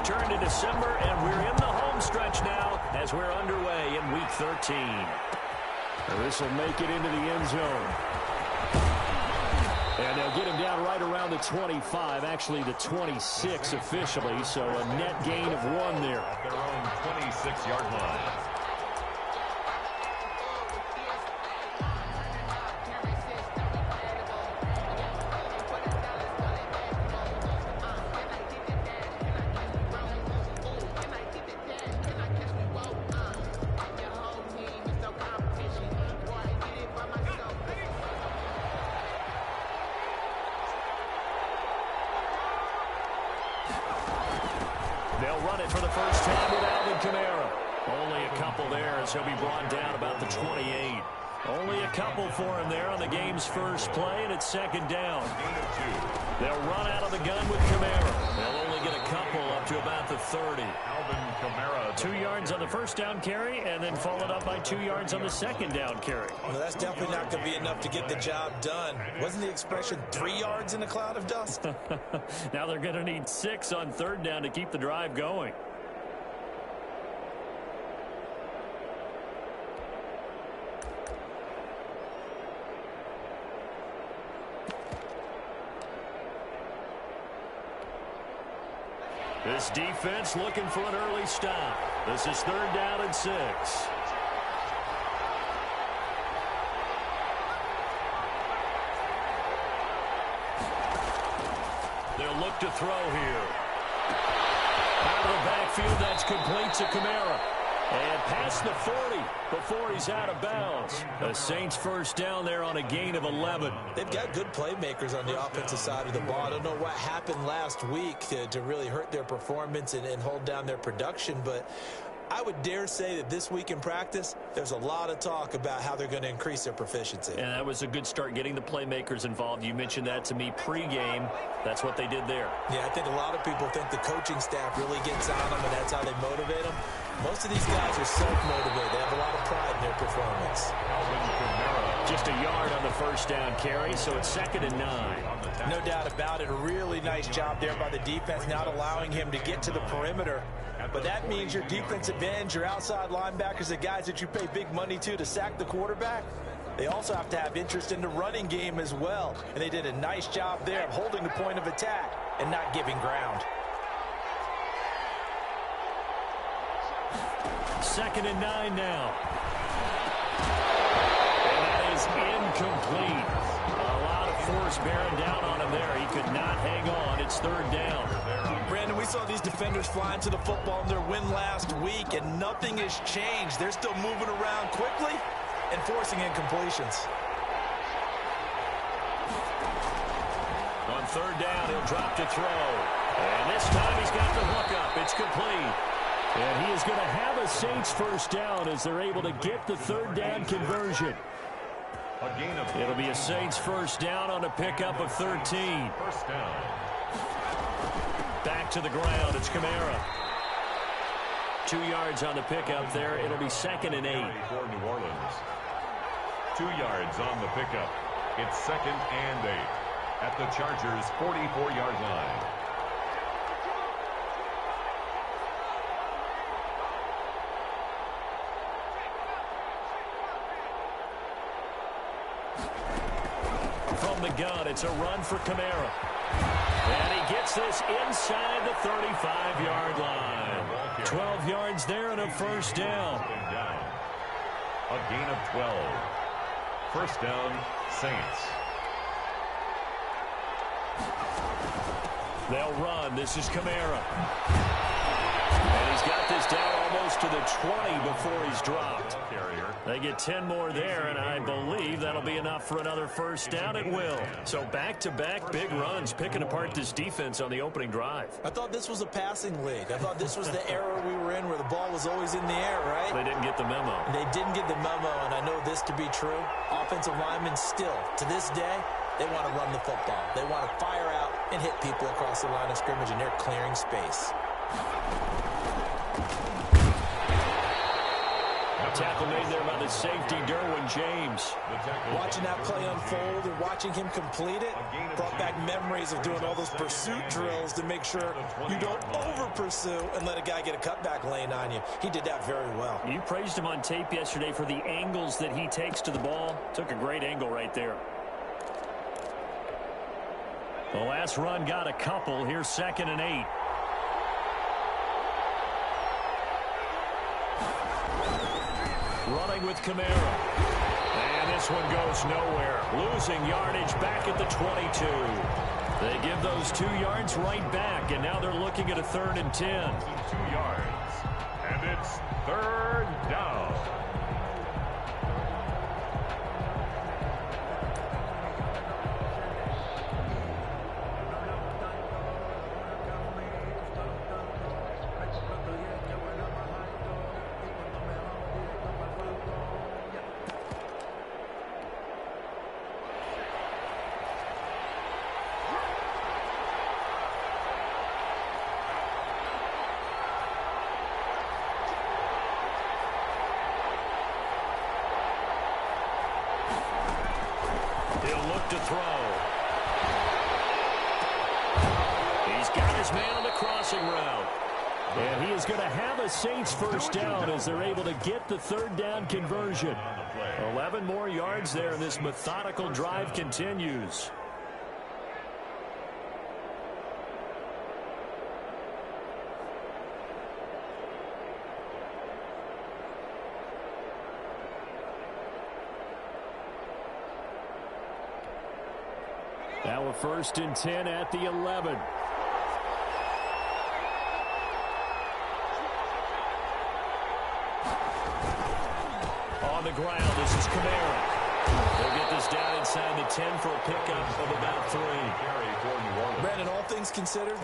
turned to December, and we're in the home stretch now as we're underway in Week 13. This will make it into the end zone. And they'll get him down right around the 25, actually the 26 officially, so a net gain of 1 there. At their own 26-yard line. They'll run it for the first time with Alvin Kamara. Only a couple there as he'll be brought down about the 28. Only a couple for him there on the game's first play, and it's second down. They'll run out of the gun with Kamara. They'll only get a couple up to about the 30. Alvin Kamara. 2 yards on the first down carry, and then followed up by 2 yards on the second down carry. Well, that's definitely not going to be enough to get the job done. Wasn't the expression 3 yards in a cloud of dust? Now they're going to need 6 on third down to keep the drive going. This defense looking for an early stop. This is third down and 6. They'll look to throw here. Out of the backfield, that's complete to Kamara. And past the 40 before he's out of bounds. The Saints first down there on a gain of 11. They've got good playmakers on the offensive side of the ball. I don't know what happened last week to really hurt their performance and hold down their production, but I would dare say that this week in practice, there's a lot of talk about how they're going to increase their proficiency. And that was a good start getting the playmakers involved. You mentioned that to me pregame. That's what they did there. Yeah, I think a lot of people think the coaching staff really gets on them, and that's how they motivate them. Most of these guys are self-motivated. They have a lot of pride in their performance. Just a yard on the first down carry, so it's second and 9. No doubt about it. A really nice job there by the defense, not allowing him to get to the perimeter. But that means your defensive ends, your outside linebackers, the guys that you pay big money to sack the quarterback, they also have to have interest in the running game as well. And they did a nice job there of holding the point of attack and not giving ground. Second and 9 now. And that is incomplete. A lot of force bearing down on him there. He could not hang on. It's third down. Brandon, we saw these defenders flying to the football in their win last week, and nothing has changed. They're still moving around quickly and forcing incompletions. On third down, he'll drop to throw. And this time he's got the hook up. It's complete. And he is going to have a Saints first down as they're able to get the third down conversion. It'll be a Saints first down on a pickup of 13. First down. Back to the ground. It's Kamara. 2 yards on the pickup there. It'll be second and 8. For New Orleans. 2 yards on the pickup. It's second and 8 at the Chargers' 44-yard line. From the gun, it's a run for Kamara. And he gets this inside the 35-yard line. 12 yards there and a first down. A gain of 12. First down, Saints. They'll run. This is Kamara. And he's got this down almost to the 20 before he's dropped. They get 10 more there, and I believe that'll be enough for another first down. It will. So back-to-back big runs, picking apart this defense on the opening drive. I thought this was a passing league. I thought this was the era we were in where the ball was always in the air, right? They didn't get the memo. They didn't get the memo, and I know this to be true. Offensive linemen still, to this day, they want to run the football. They want to fire out and hit people across the line of scrimmage, and they're clearing space. tackle made there by the safety, Derwin James. Watching that play unfold and watching him complete it brought back memories of doing all those pursuit drills to make sure you don't over-pursue and let a guy get a cutback lane on you. He did that very well. You praised him on tape yesterday for the angles that he takes to the ball. Took a great angle right there. The last run got a couple. Here's 2nd and 8. Running with Kamara. And this one goes nowhere. Losing yardage back at the 22. They give those 2 yards right back, and now they're looking at a 3rd and 10. 2 yards. And it's 3rd down. To throw. He's got his man on the crossing route. And he is going to have a Saints first down as they're able to get the 3rd down conversion. 11 more yards there, and this methodical drive continues. Now a 1st and 10 at the 11. On the ground, this is Kamara. They'll get this down inside the 10 for a pickup of about 3. Brandon, all things considered,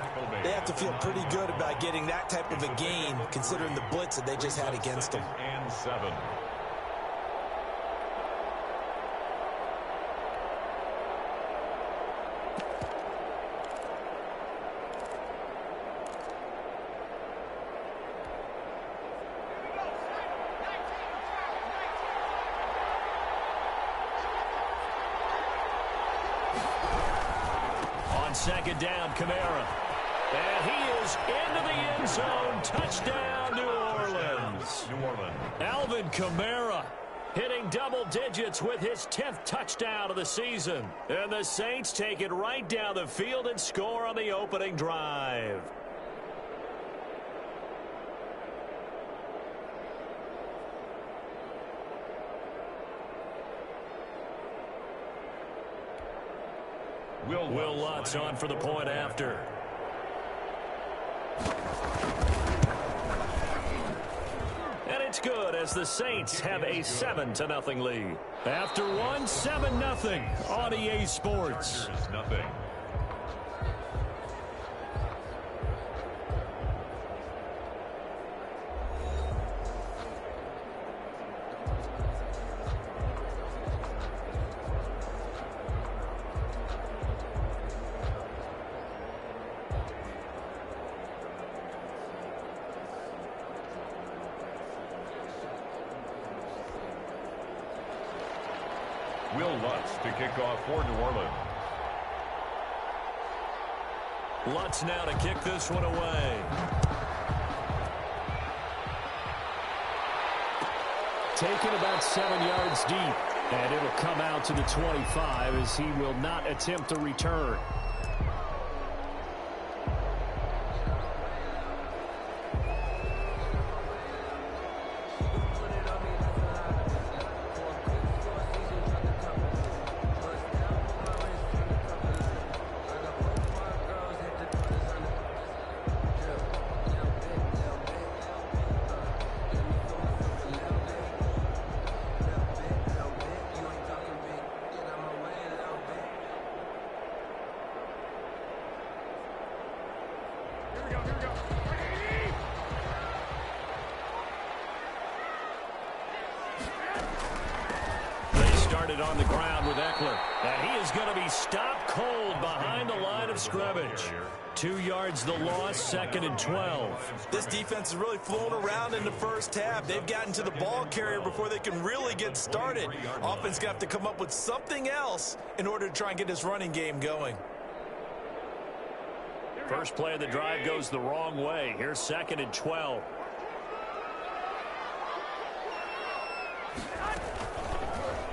they have to feel pretty good about getting that type of a gain, considering the blitz that they just had against them. And 7. On 2nd down, Kamara. And he is into the end zone. Touchdown, New Orleans. Alvin Kamara hitting double digits with his 10th touchdown of the season. And the Saints take it right down the field and score on the opening drive. Will Lutz on for the point after. And it's good as the Saints have a 7-0 lead. After one, 7-0 on EA Sports. Nothing. Will Lutz to kick off for New Orleans. Lutz now to kick this one away. Taken about 7 yards deep, and it'll come out to the 25 as he will not attempt to return. started on the ground with Eckler. And he is going to be stopped cold behind the line of scrimmage. 2 yards the loss, 2nd and 12. This defense is really flown around in the first half. They've gotten to the ball carrier before they can really get started. Offense got to come up with something else in order to try and get this running game going. First play of the drive goes the wrong way. Here's 2nd and 12.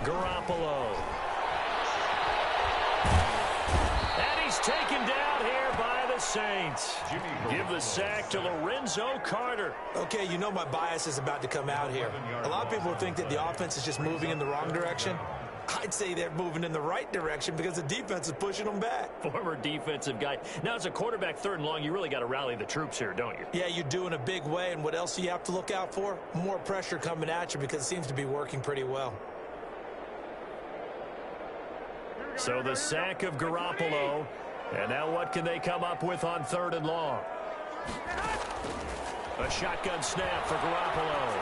Garoppolo. And he's taken down here by the Saints. Give the sack to Lorenzo Carter. Okay, you know my bias is about to come out here. A lot of people think that the offense is just moving in the wrong direction. I'd say they're moving in the right direction because the defense is pushing them back. Former defensive guy. Now, as a quarterback, 3rd and long, you really got to rally the troops here, don't you? Yeah, you do in a big way. And what else do you have to look out for? More pressure coming at you because it seems to be working pretty well. So the sack of Garoppolo. And now what can they come up with on 3rd and long? A shotgun snap for Garoppolo.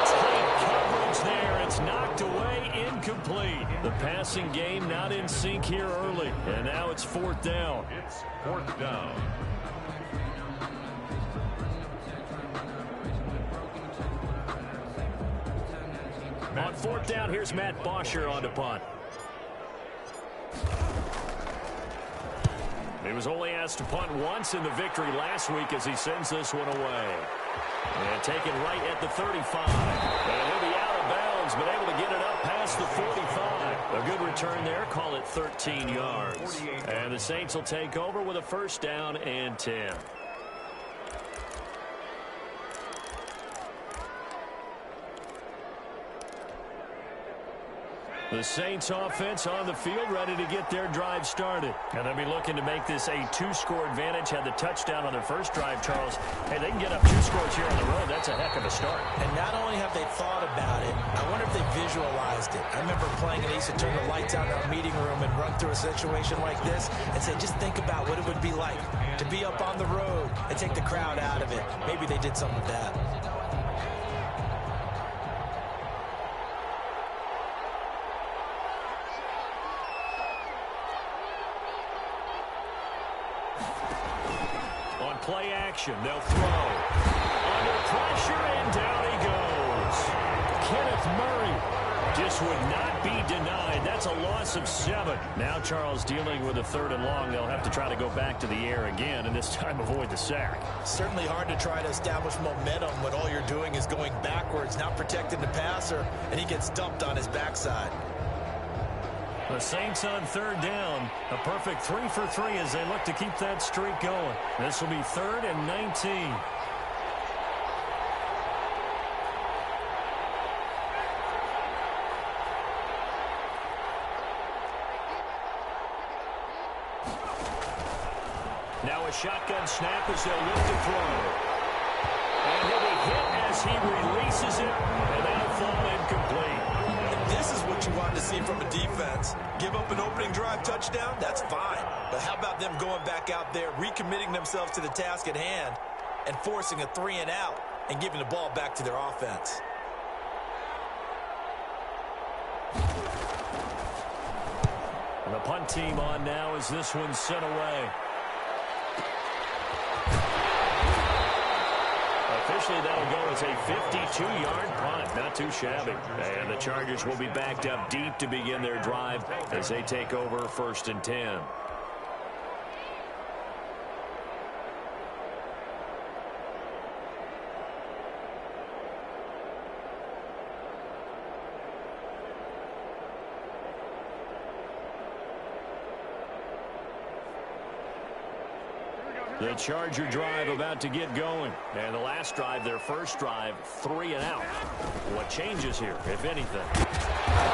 Tight coverage there. It's knocked away, incomplete. The passing game not in sync here early. And now it's 4th down. It's 4th down. On 4th down, here's Matt Bosher on the punt. He was only asked to punt once in the victory last week as he sends this one away. And taken right at the 35. And he'll be out of bounds, but able to get it up past the 45. A good return there. Call it 13 yards. And the Saints will take over with a 1st down and 10. The Saints offense on the field ready to get their drive started. And they'll be looking to make this a 2-score advantage. Had the touchdown on their first drive, Charles. Hey, they can get up 2 scores here on the road. That's a heck of a start. And not only have they thought about it, I wonder if they visualized it. I remember playing and they used to turn the lights out in our meeting room and run through a situation like this and say, just think about what it would be like to be up on the road and take the crowd out of it. Maybe they did something with that. Play action. They'll throw. Under pressure, and down he goes. Kenneth Murray just would not be denied. That's a loss of 7. Now Charles dealing with a 3rd and long. They'll have to try to go back to the air again, and this time avoid the sack. Certainly hard to try to establish momentum when all you're doing is going backwards, not protecting the passer, and he gets dumped on his backside. The Saints on 3rd down. A perfect 3 for 3 as they look to keep that streak going. This will be 3rd and 19. Now a shotgun snap as they'll look to throw. And he'll be hit as he releases it, and that'll fall incomplete. This is what you want to see from a defense. Give up an opening drive touchdown, that's fine. But how about them going back out there, recommitting themselves to the task at hand, and forcing a 3 and out, and giving the ball back to their offense. And the punt team on now as this one's sent away. Officially, that'll go as a 52-yard punt. Not too shabby. And the Chargers will be backed up deep to begin their drive as they take over 1st and 10. The Charger drive about to get going. And the last drive, their first drive, 3 and out. What changes here, if anything? I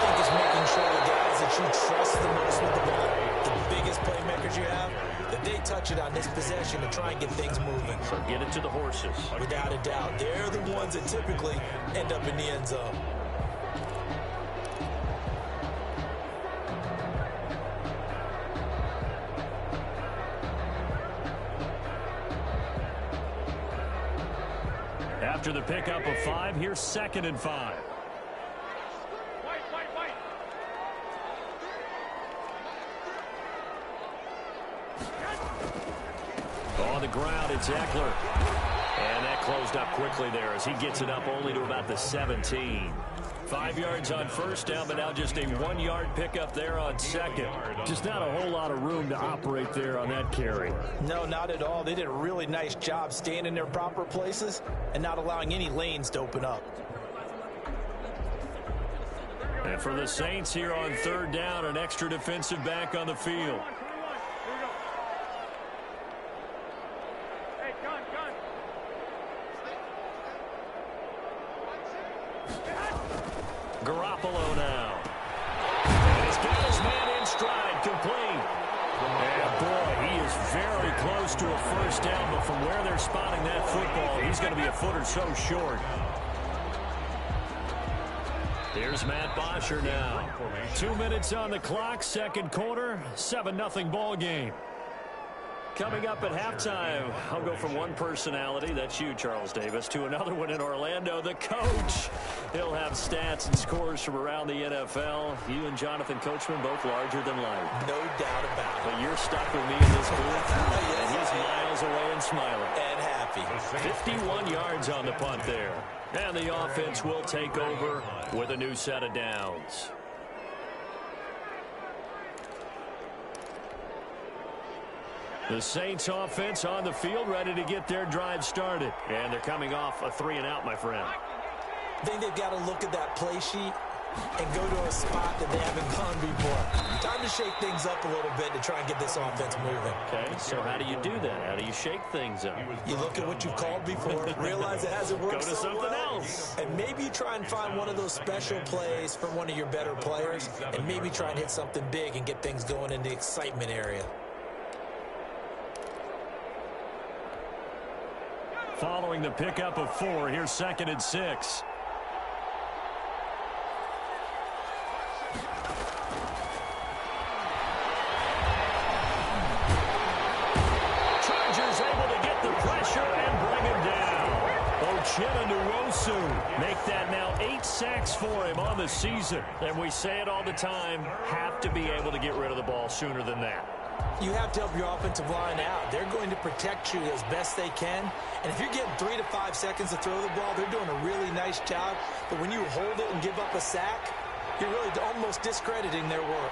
think it's making sure the guys that you trust the most with the ball, the biggest playmakers you have, that they touch it on this possession to try and get things moving. So get it to the horses. Without a doubt. They're the ones that typically end up in the end zone. After the pickup of 5, here's 2nd and 5. ground. It's Eckler. And that closed up quickly there as he gets it up only to about the 17. 5 yards on first down, but now just a 1-yard pickup there on second. Just not a whole lot of room to operate there on that carry. No, not at all. They did a really nice job staying in their proper places and not allowing any lanes to open up. And for the Saints here on third down, an extra defensive back on the field. Garoppolo now. And he's got his man in stride, complete. And boy, he is very close to a first down, but from where they're spotting that football, he's going to be a foot or so short. Here's Matt Bosher now. 2 minutes on the clock, second quarter, 7-0 ball game. Coming up at halftime, I'll go from one personality, that's you, Charles Davis, to another one in Orlando, the coach. He'll have stats and scores from around the NFL. You and Jonathan Coachman both larger than life. No doubt about it. But you're stuck with me in this booth, and he's miles away and smiling. And happy. 51 yards on the punt there. And the offense will take over with a new set of downs. The Saints offense on the field, ready to get their drive started. And they're coming off a 3-and-out, my friend. I think they've got to look at that play sheet and go to a spot that they haven't gone before. Time to shake things up a little bit to try and get this offense moving. Okay, so how do you do that? How do you shake things up? You look at what you've called before, realize it hasn't worked Go to so something well, else. and maybe you try and find one of those special plays from one of your better players, and maybe try and hit something big and get things going in the excitement area. Following the pickup of 4, here's 2nd and 6. Chargers able to get the pressure and bring him down. Uchenna make that now 8 sacks for him on the season. And we say it all the time, have to be able to get rid of the ball sooner than that. You have to help your offensive line out. They're going to protect you as best they can. And if you're getting 3 to 5 seconds to throw the ball, they're doing a really nice job. But when you hold it and give up a sack, you're really almost discrediting their work.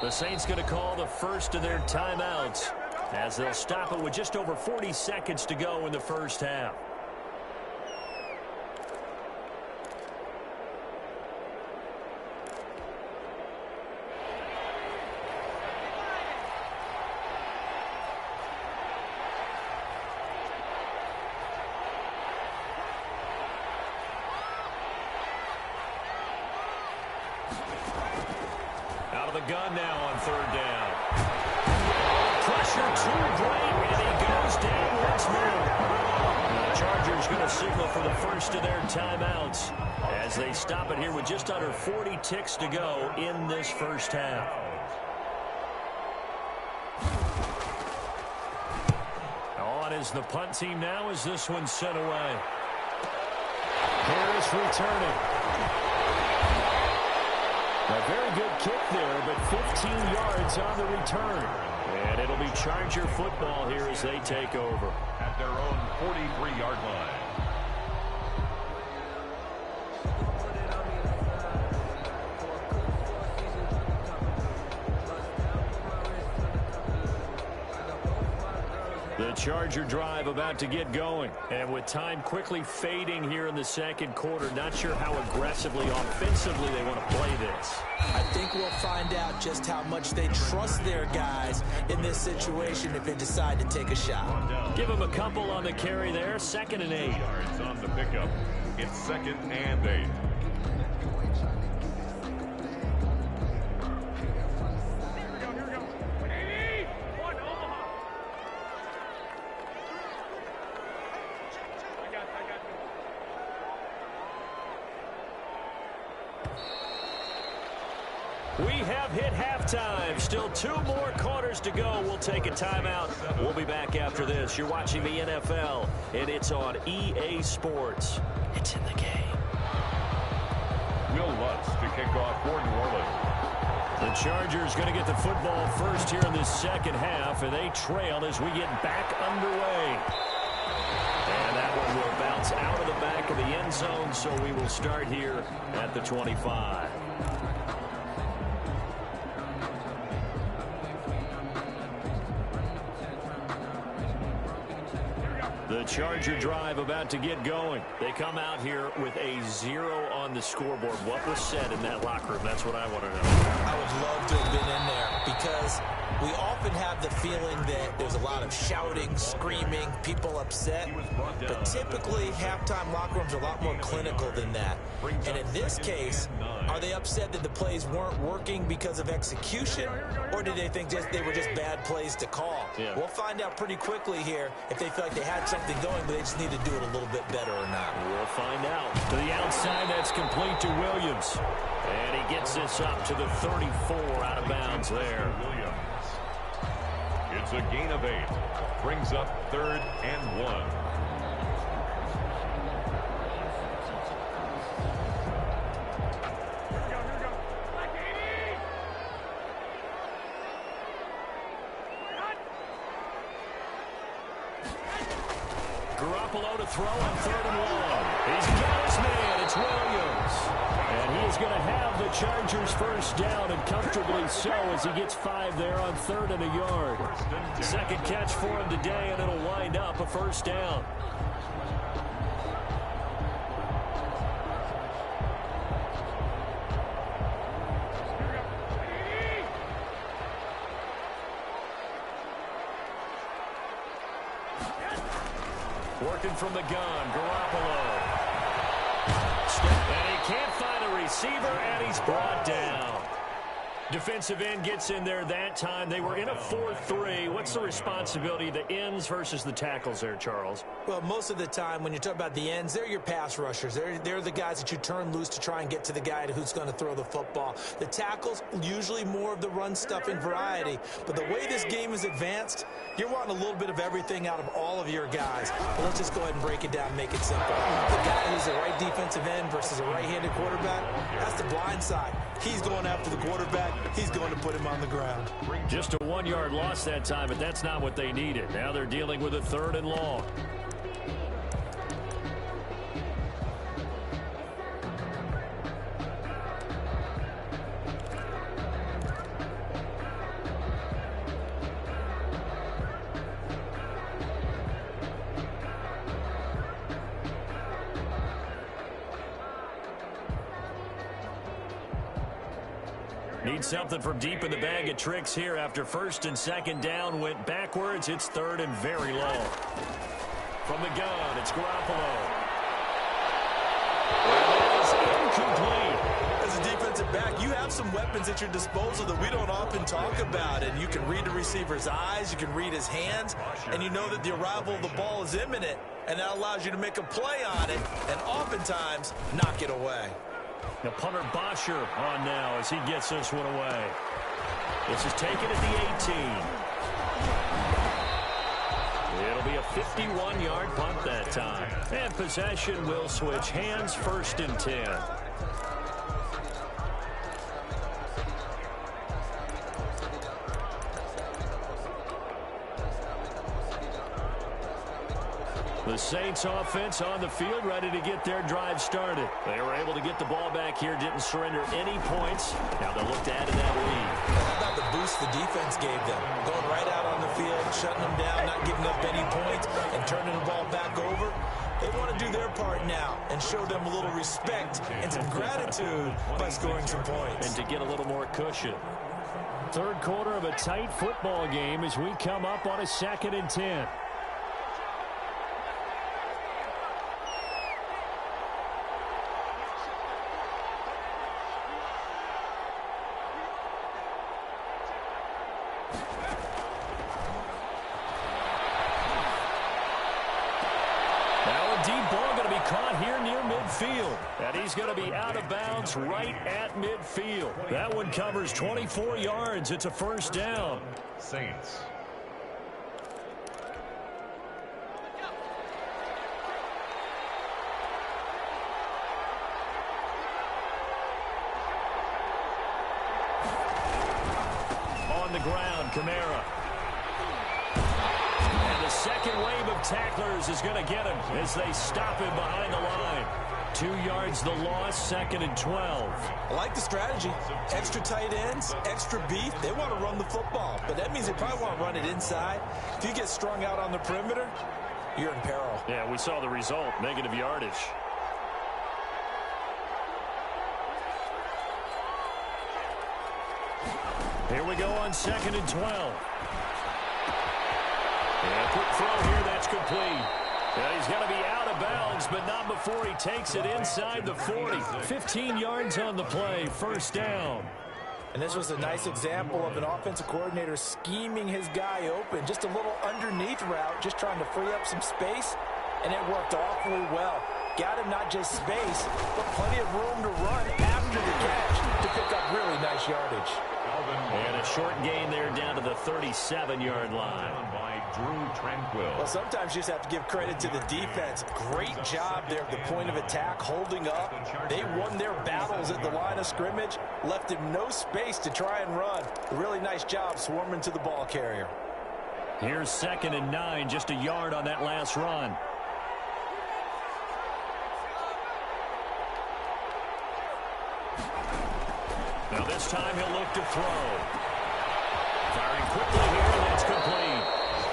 The Saints going to call the first of their timeouts as they'll stop it with just over 40 seconds to go in the first half. Gun now on third down. Pressure too great, and he goes down once more. The Chargers going to signal for the first of their timeouts as they stop it here with just under 40 ticks to go in this first half. On is the punt team now as this one's sent away. Harris returning. A very good kick there, but 15 yards on the return. And it'll be Charger football here as they take over. At their own 43-yard line. The Charger drive about to get going. And with time quickly fading here in the second quarter, not sure how aggressively, offensively they want to play this. I think we'll find out just how much they trust their guys in this situation if they decide to take a shot. Give them a couple on the carry there. 2nd and 8. Yards on the pickup. It's 2nd and 8. We have hit halftime. Still 2 more quarters to go. We'll take a timeout. We'll be back after this. You're watching the NFL, and it's on EA Sports. It's in the game. Will Lutz to kick off for New Orleans. The Chargers going to get the football first here in this second half, and they trail as we get back underway. And that one will bounce out of the back of the end zone, so we will start here at the 25. The Charger drive about to get going. They come out here with a 0 on the scoreboard. What was said in that locker room? That's what I want to know. I would love to have been in there because we often have the feeling that there's a lot of shouting, screaming, people upset. But typically, halftime locker rooms are a lot more clinical than that. And in this case, are they upset that the plays weren't working because of execution? Or did they think they were just bad plays to call? Yeah. We'll find out pretty quickly here if they feel like they had something going, but they just need to do it a little bit better or not. We'll find out. To the outside, that's complete to Williams. And he gets this up to the 34 out of bounds there. It's a gain of 8. Brings up 3rd and 1. Garoppolo to throw on 3rd and 1. He's got his man. It's Williams. And he is going to have the Chargers first down, and comfortably so, as he gets 5 there on 3rd and a yard. Second catch for him today, and it'll wind up a first down. Working from the gun, Garoppolo. And he can't find a receiver, and he's brought down. Defensive end gets in there that time. They were in a 4-3. What's the responsibility of the ends versus the tackles there, Charles? Well, most of the time when you talk about the ends, they're your pass rushers. They're the guys that you turn loose to try and get to the guy who's going to throw the football. The tackles, usually more of the run-stuffing variety. But the way this game is advanced, you're wanting a little bit of everything out of all of your guys. But let's just go ahead and break it down and make it simple. The guy who's a right defensive end versus a right-handed quarterback, that's the blind side. He's going after the quarterback. He's going to put him on the ground. Just a 1-yard loss that time, but that's not what they needed. Now they're dealing with a 3rd and long. Need something from deep in the bag of tricks here after 1st and 2nd down went backwards. It's 3rd and very long. From the gun, it's Garoppolo. That is incomplete. As a defensive back, you have some weapons at your disposal that we don't often talk about. And you can read the receiver's eyes, you can read his hands, and you know that the arrival of the ball is imminent. And that allows you to make a play on it and oftentimes knock it away. The punter Bosher on now as he gets this one away. This is taken at the 18. It'll be a 51-yard punt that time. And possession will switch hands, 1st and 10. The Saints offense on the field, ready to get their drive started. They were able to get the ball back here, didn't surrender any points. Now they'll look to add to that lead. How about the boost the defense gave them? Going right out on the field, shutting them down, not giving up any points, and turning the ball back over. They want to do their part now and show them a little respect and some gratitude by scoring some points. And to get a little more cushion. 3rd quarter of a tight football game as we come up on a 2nd and 10. Deep ball going to be caught here near midfield. And he's going to be out of bounds right at midfield. That one covers 24 yards. It's a first down. Saints. the ground. Kamara. And the second wave of tacklers is going to get him as they stop him behind the line. 2 yards the loss, 2nd and 12. I like the strategy. Extra tight ends, extra beef. They want to run the football, but that means they probably want to run it inside. If you get strung out on the perimeter, you're in peril. Yeah, we saw the result, negative yardage. Here we go on 2nd and 12. Yeah, quick throw here, that's complete. Yeah, he's going to be out of bounds, but not before he takes it inside the 40. 15 yards on the play, 1st down. And this was a nice example of an offensive coordinator scheming his guy open. Just a little underneath route, just trying to free up some space, and it worked awfully well. Got him not just space, but plenty of room to run after the catch to pick up really nice yardage. And a short gain there down to the 37-yard line. By Drew Tranquil. Well, sometimes you just have to give credit to the defense. Great job there at the point of attack, holding up. They won their battles at the line of scrimmage, left him no space to try and run. A really nice job swarming to the ball carrier. Here's 2nd and 9, just a yard on that last run. Now this time he'll look to throw. Firing quickly here, and that's complete.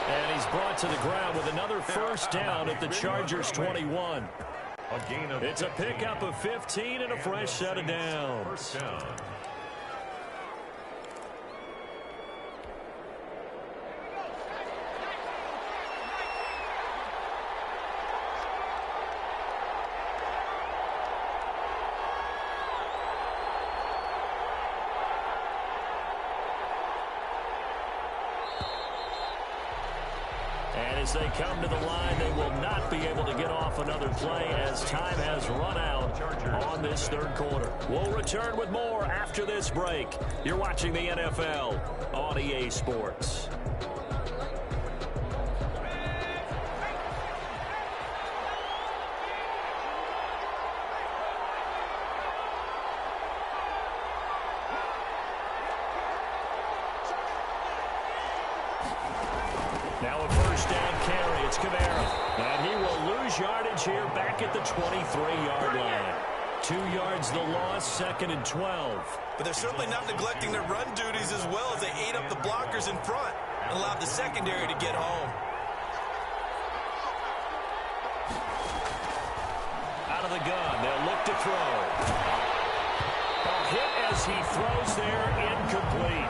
And he's brought to the ground with another 1st down at the Chargers 21. It's a pickup of 15 and a fresh set of downs. 1st down. As they come to the line, they will not be able to get off another play as time has run out on this 3rd quarter. We'll return with more after this break. You're watching the NFL on EA Sports. Now a 1st down carry. It's Kamara. And he will lose yardage here back at the 23-yard line. 2 yards the loss, 2nd and 12. But they're certainly not neglecting their run duties as well as they ate up the blockers in front and allowed the secondary to get home. Out of the gun, they'll look to throw. A hit as he throws there, incomplete.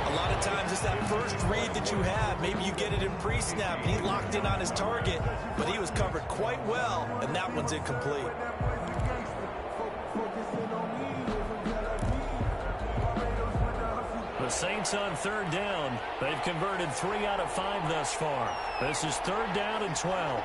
A lot of times it's that first read that you have. Maybe you get it in pre-snap, and he locked in on his target, but he was covered quite well, and that one's incomplete. The Saints on 3rd down. They've converted 3 out of 5 thus far. This is 3rd down and 12.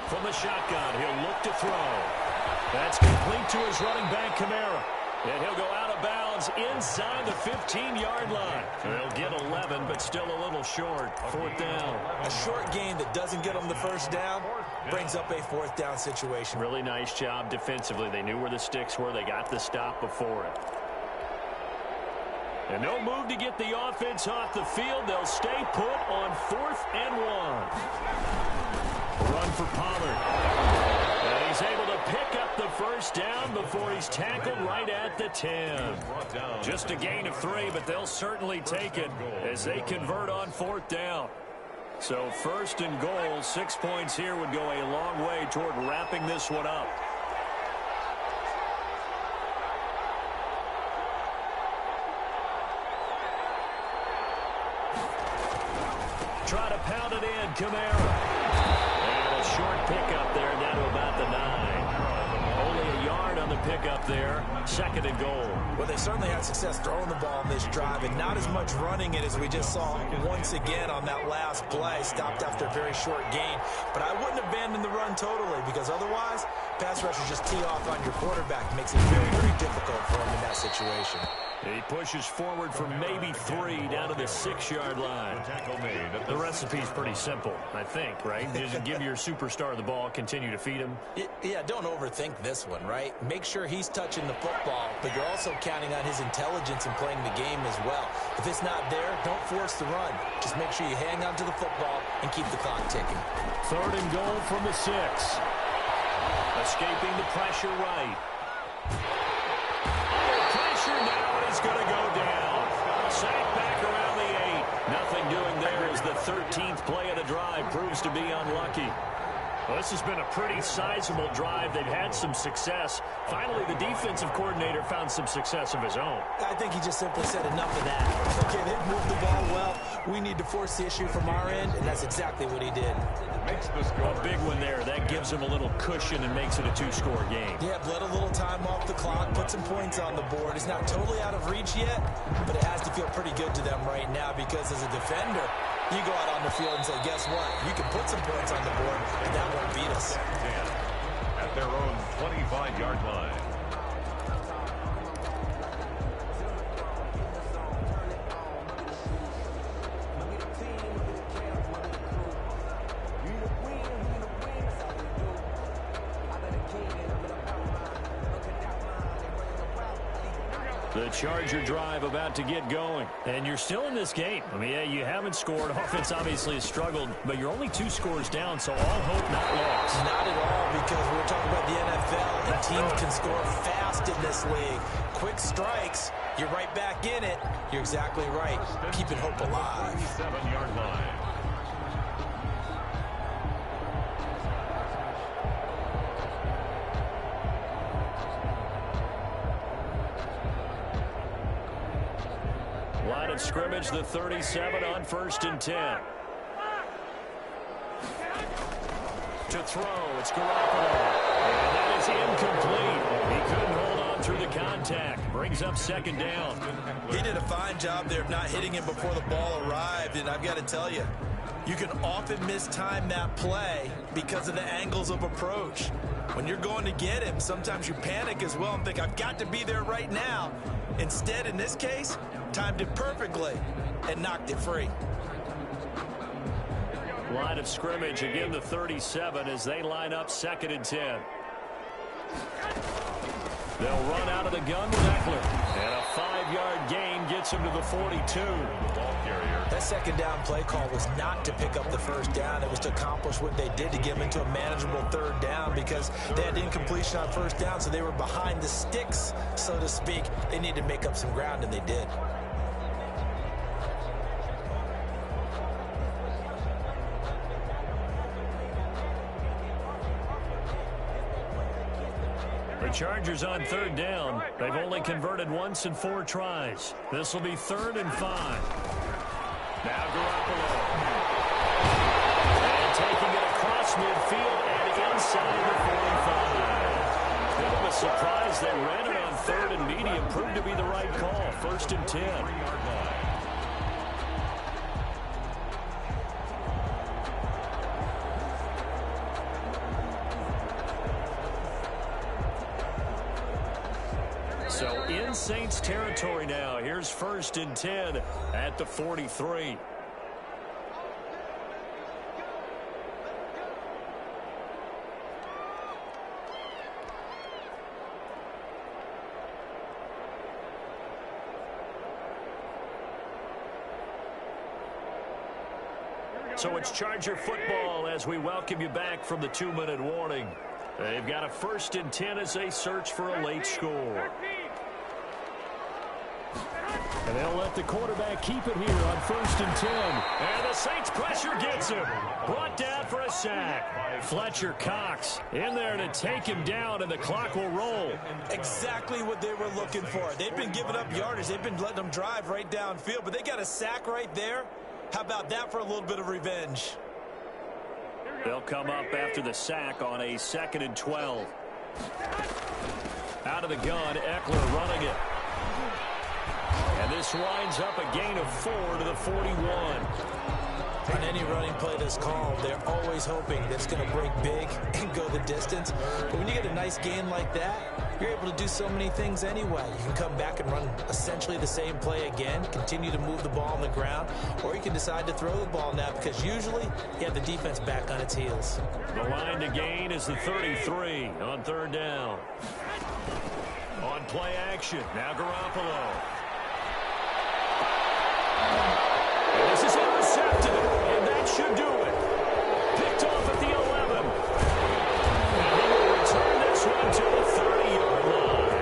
From the shotgun, he'll look to throw. That's complete to his running back, Kamara. And he'll go out of bounds inside the 15-yard line. They'll get 11, but still a little short. 4th down. A short gain that doesn't get them the 1st down brings up a 4th down situation. Really nice job defensively. They knew where the sticks were. They got the stop before it. And no move to get the offense off the field. They'll stay put on 4th and 1. Run for Pollard. And he's able to pick up the 1st down before he's tackled right at the 10. Just a gain of 3, but they'll certainly take it as they convert on 4th down. So 1st and goal, 6 points here would go a long way toward wrapping this one up. Try to pound it in, Kamara. And a short pickup there down to about the 9. Only a yard on the pickup there. 2nd and goal. Well, they certainly had success throwing the ball on this drive and not as much running it as we just saw once again on that last play. Stopped after a very short gain. But I wouldn't abandon the run totally because otherwise Pass rushers just tee off on your quarterback. Makes it very, very difficult for him in that situation. He pushes forward for maybe 3 down to the 6-yard line. The recipe's pretty simple, I think, right? Just give your superstar the ball, continue to feed him. Yeah, don't overthink this one, right? Make sure he's touching the football, but you're also counting on his intelligence in playing the game as well. If it's not there, don't force the run. Just make sure you hang on to the football and keep the clock ticking. 3rd and goal from the 6. Escaping the pressure right. Pressure now is going to go down. Sacked back around the 8. Nothing doing there as the 13th play of the drive proves to be unlucky. Well, this has been a pretty sizable drive. They've had some success. Finally, the defensive coordinator found some success of his own. I think he just simply said enough of that. Okay, they've moved the ball well. We need to force the issue from our end, and that's exactly what he did. A big one there. That gives him a little cushion and makes it a 2-score game. Yeah, let a little time off the clock, put some points on the board. It's not totally out of reach yet, but it has to feel pretty good to them right now because as a defender, you go out on the field and say, guess what? You can put some points on the board, but that won't beat us. At their own 25-yard line. The Charger drive about to get going. And you're still in this game. I mean, yeah, you haven't scored. Offense obviously has struggled, but you're only 2 scores down, so all hope not lost. Not at all, because we're talking about the NFL, and teams can score fast in this league. Quick strikes, you're right back in it. You're exactly right. Keeping hope alive. 7-yard line. Line of scrimmage, the 37 on 1st and 10. To throw, it's Garoppolo. And that is incomplete. He couldn't hold on through the contact. Brings up 2nd down. He did a fine job there of not hitting him before the ball arrived, and I've got to tell you, you can often mistime that play because of the angles of approach. When you're going to get him, sometimes you panic as well and think, I've got to be there right now. Instead, in this case, timed it perfectly and knocked it free. Line of scrimmage, again the 37 as they line up 2nd and 10. They'll run out of the gun with Eckler. And a 5-yard gain gets him to the 42. That 2nd down play call was not to pick up the 1st down. It was to accomplish what they did to get him into a manageable 3rd down because they had incompletion on 1st down, so they were behind the sticks, so to speak. They needed to make up some ground, and they did. The Chargers on 3rd down. They've only converted once in 4 tries. This will be 3rd and 5. Now Garoppolo. And taking it across midfield and inside the 45. Bit of a surprise. They ran it on 3rd and medium. Proved to be the right call. 1st and 10. So in Saints territory now. Here's 1st and 10 at the 43. So it's Charger football as we welcome you back from the 2-minute warning. They've got a 1st and 10 as they search for a late score. And they'll let the quarterback keep it here on 1st and 10. And the Saints pressure gets him. Brought down for a sack. Fletcher Cox in there to take him down, and the clock will roll. Exactly what they were looking for. They've been giving up yardage. They've been letting them drive right downfield, but they got a sack right there. How about that for a little bit of revenge? They'll come up after the sack on a 2nd and 12. Out of the gun, Eckler running it. And this winds up a gain of 4 to the 41. On any running play that's called, they're always hoping that it's going to break big and go the distance. But when you get a nice gain like that, you're able to do so many things anyway. You can come back and run essentially the same play again, continue to move the ball on the ground, or you can decide to throw the ball now because usually you have the defense back on its heels. The line to gain is the 33 on third down. On play action, now Garoppolo. And this is intercepted, and that should do it. Picked off at the 11. And he will return this one to the 30-yard line.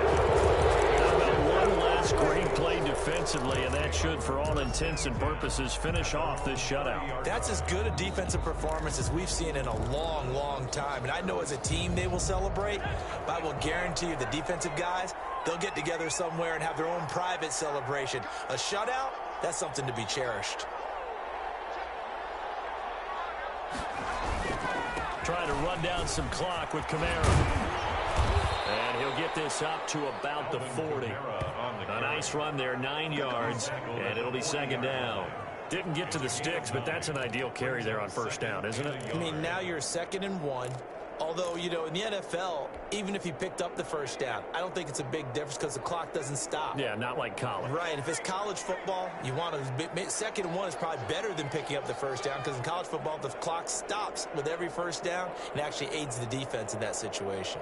How about one last great play defensively, and that should, for all intents and purposes, finish off this shutout. That's as good a defensive performance as we've seen in a long, long time. And I know as a team they will celebrate, but I will guarantee you the defensive guys, they'll get together somewhere and have their own private celebration. A shutout, that's something to be cherished. Trying to run down some clock with Kamara. And he'll get this up to about the 40. A nice run there, 9 yards, and it'll be second down. Didn't get to the sticks, but that's an ideal carry there on first down, isn't it? I mean, now you're 2nd and 1. Although, you know, in the NFL, even if he picked up the first down, I don't think it's a big difference because the clock doesn't stop. Yeah, not like college. Right. If it's college football, you want to 2nd and 1 is probably better than picking up the first down because in college football, the clock stops with every first down and actually aids the defense in that situation.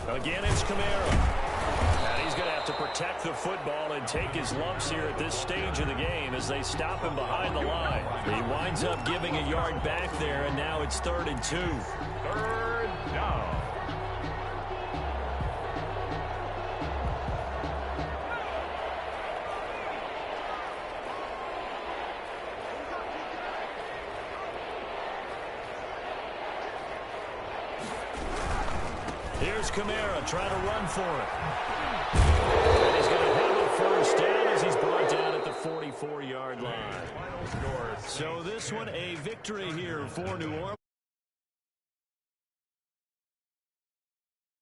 Again, it's Kamara. And he's going to have to protect the football and take his lumps here at this stage of the game as they stop him behind the line. He winds up giving a yard back there, and now it's 3rd and 2. 3rd down. Here's Kamara trying to run for it. And he's going to have a first down as he's brought down at the 44-yard line. So this one a victory here for New Orleans.